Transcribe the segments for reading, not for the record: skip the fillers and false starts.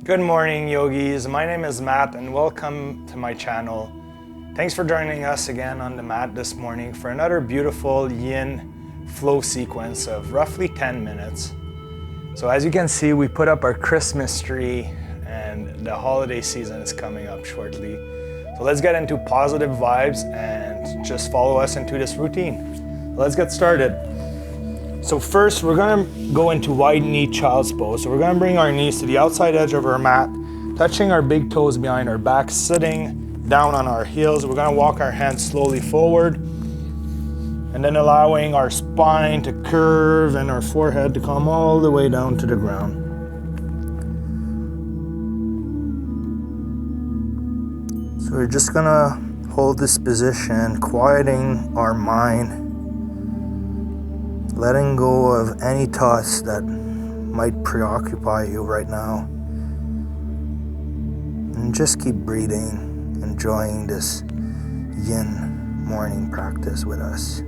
Good morning, yogis. My name is Matt and welcome to my channel. Thanks for joining us again on the mat this morning for another beautiful yin flow sequence of roughly 10 minutes. So as you can see, we put up our Christmas tree and the holiday season is coming up shortly. So let's get into positive vibes and just follow us into this routine. Let's get started. So first, we're gonna go into wide knee child's pose. So we're gonna bring our knees to the outside edge of our mat, touching our big toes behind our back, sitting down on our heels. We're gonna walk our hands slowly forward, and then allowing our spine to curve and our forehead to come all the way down to the ground. So we're just gonna hold this position, quieting our mind, letting go of any thoughts that might preoccupy you right now. And just keep breathing, enjoying this yin morning practice with us.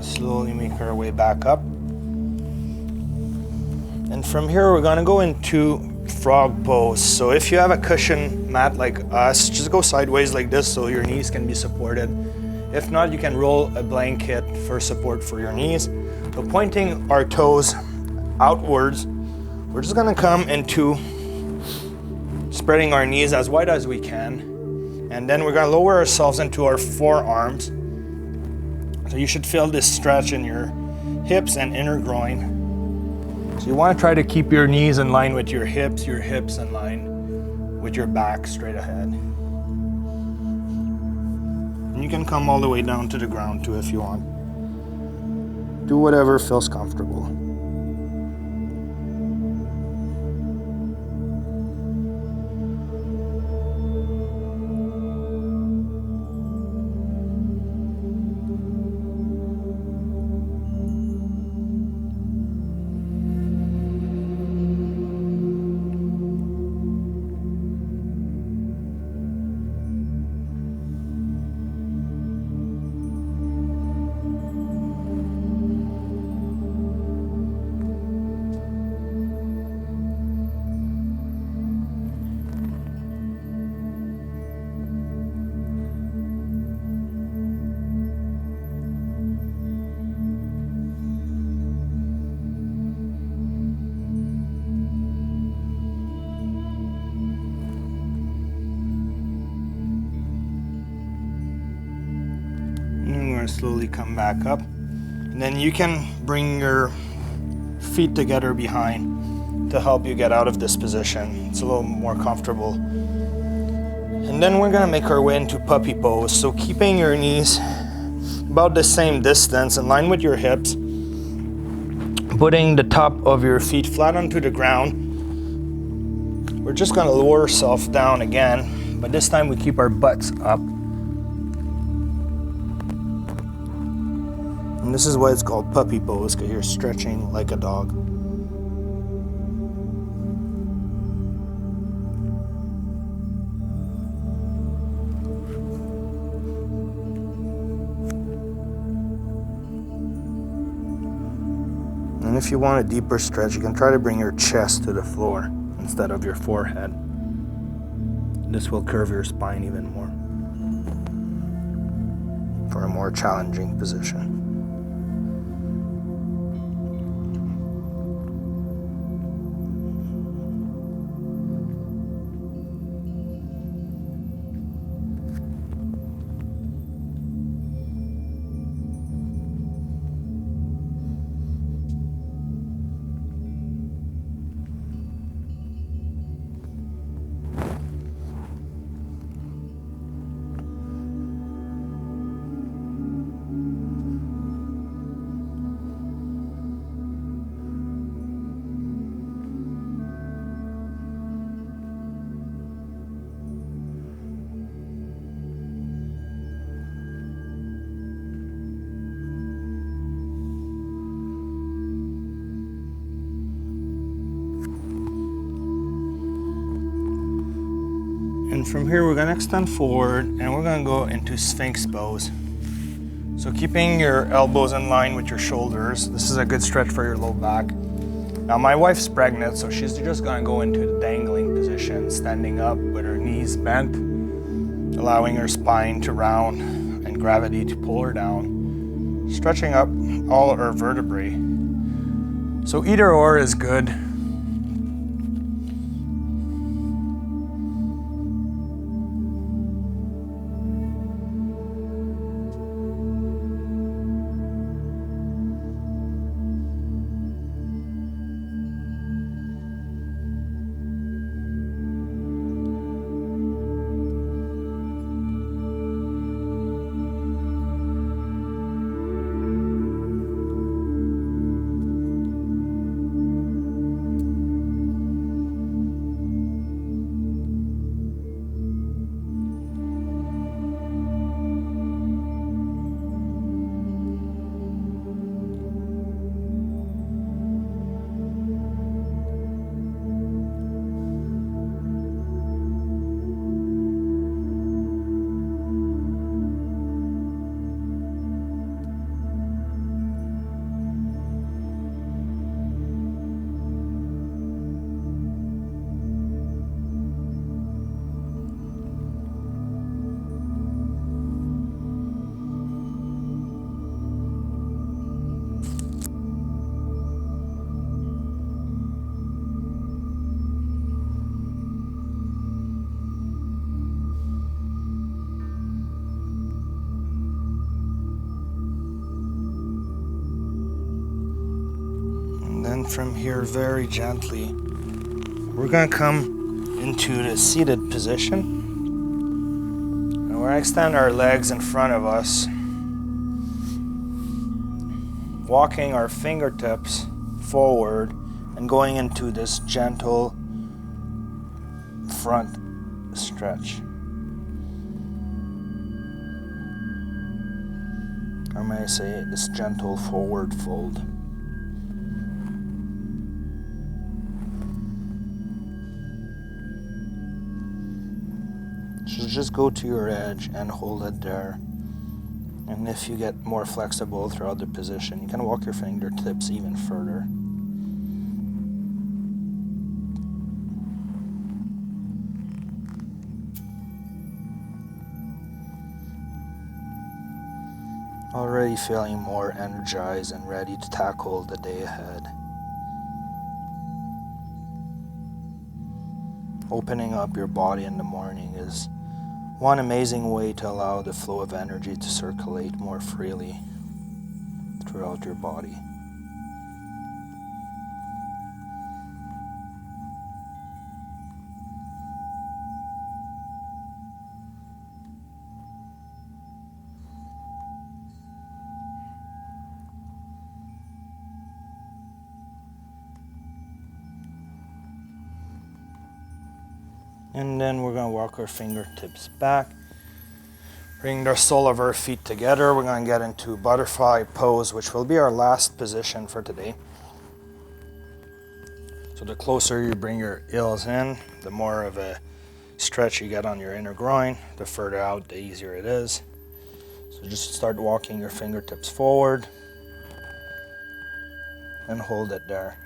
Slowly make our way back up. And from here, we're gonna go into frog pose. So if you have a cushion mat like us, just go sideways like this so your knees can be supported. If not, you can roll a blanket for support for your knees. So pointing our toes outwards, we're just gonna come into spreading our knees as wide as we can. And then we're gonna lower ourselves into our forearms. So you should feel this stretch in your hips and inner groin. So you want to try to keep your knees in line with your hips in line with your back straight ahead. And you can come all the way down to the ground too if you want. Do whatever feels comfortable. Slowly come back up, and then you can bring your feet together behind to help you get out of this position. It's a little more comfortable. And then we're gonna make our way into puppy pose. So keeping your knees about the same distance in line with your hips, putting the top of your feet flat onto the ground. We're just gonna lower ourselves down again, but this time we keep our butts up. And this is why it's called puppy pose, because you're stretching like a dog. And if you want a deeper stretch, you can try to bring your chest to the floor instead of your forehead. This will curve your spine even more for a more challenging position. And from here, we're going to extend forward and we're going to go into Sphinx pose. So keeping your elbows in line with your shoulders. This is a good stretch for your low back. Now my wife's pregnant, so she's just going to go into the dangling position, standing up with her knees bent, allowing her spine to round and gravity to pull her down, stretching up all her vertebrae. So either or is good. Then from here, very gently, we're going to come into the seated position. And we're going to extend our legs in front of us, walking our fingertips forward and going into this gentle front stretch. Or may I say this gentle forward fold. So just go to your edge and hold it there. And if you get more flexible throughout the position, you can walk your fingertips even further. Already feeling more energized and ready to tackle the day ahead. Opening up your body in the morning is one amazing way to allow the flow of energy to circulate more freely throughout your body. And then we're going to walk our fingertips back. Bring the sole of our feet together. We're going to get into butterfly pose, which will be our last position for today. So the closer you bring your heels in, the more of a stretch you get on your inner groin. The further out, the easier it is. So just start walking your fingertips forward and hold it there.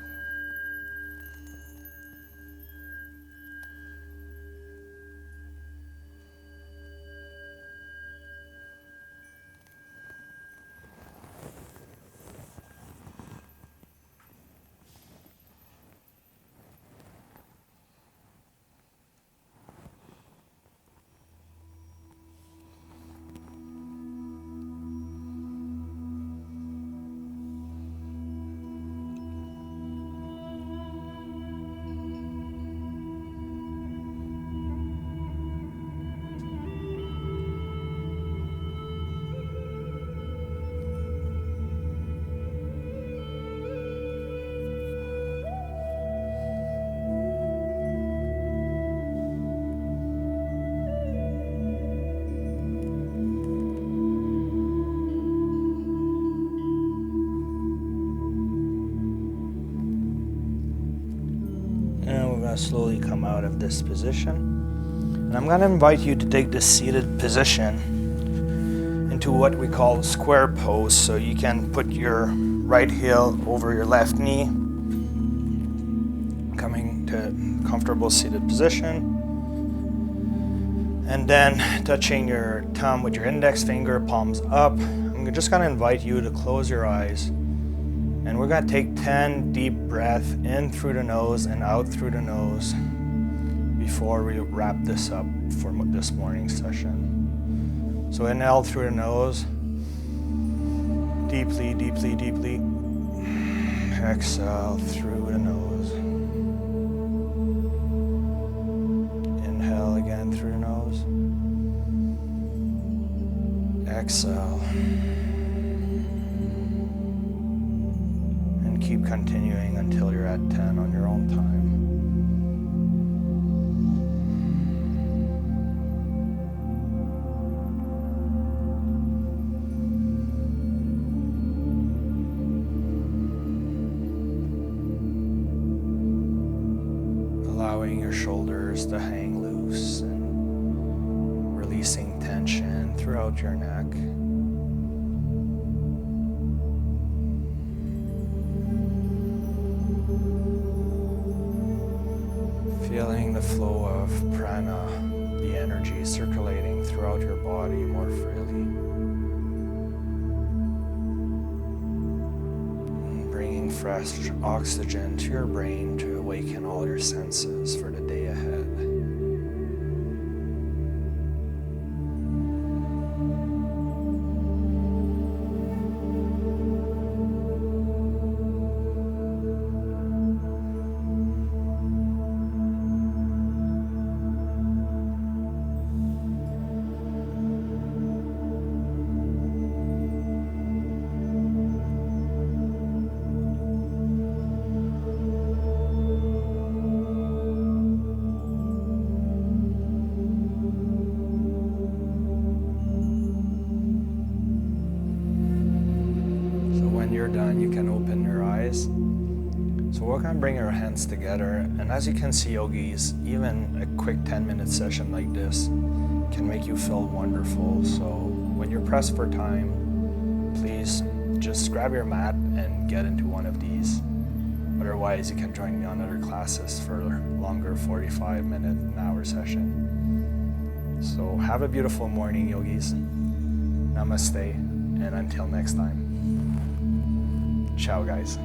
And we're going to slowly come out of this position. And I'm going to invite you to take this seated position into what we call a square pose. So you can put your right heel over your left knee, coming to comfortable seated position. And then touching your thumb with your index finger, palms up. I'm just going to invite you to close your eyes. And we're going to take 10 deep breaths in through the nose and out through the nose before we wrap this up for this morning's session. So inhale through the nose, deeply, deeply, deeply. Exhale through the nose. Inhale again through the nose. Exhale. And keep continuing until you're at 10 on your own time. Allowing your shoulders to hang loose and releasing tension throughout your neck. Feeling the flow of prana, the energy circulating throughout your body more freely. And bringing fresh oxygen to your brain to awaken all your senses for the day ahead. You're done, you can open your eyes. So we're going to bring our hands together, and as you can see, yogis, even a quick 10-minute session like this can make you feel wonderful. So when you're pressed for time, please just grab your mat and get into one of these. Otherwise, you can join me on other classes for longer 45-minute, an hour session. So have a beautiful morning, yogis. Namaste, and until next time. Ciao, guys.